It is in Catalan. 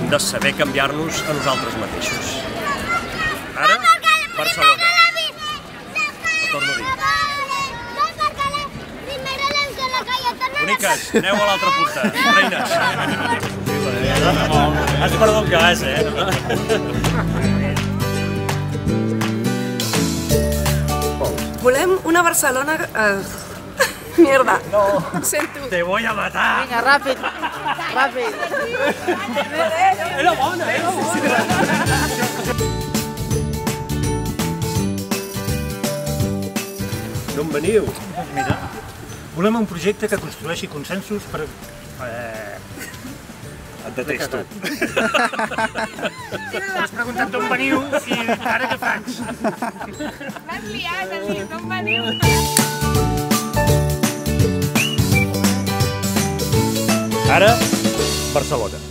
hem de saber canviar-nos a nosaltres mateixos. Ara, Barcelona. Ho torno a dir. Boniques, aneu a l'altre costat. Reines. Has perdut el gas, Volem una Barcelona... Mierda. No. Ho sento. Te voy a matar. Vinga, ràpid, ràpid. Era bona, era bona. D'on veniu? Mira, volem un projecte que construeixi consensos per... Et detesto. M'has preguntat d'on veniu i ara què faig? M'has liat, has dit, d'on veniu? Ara, Barcelona.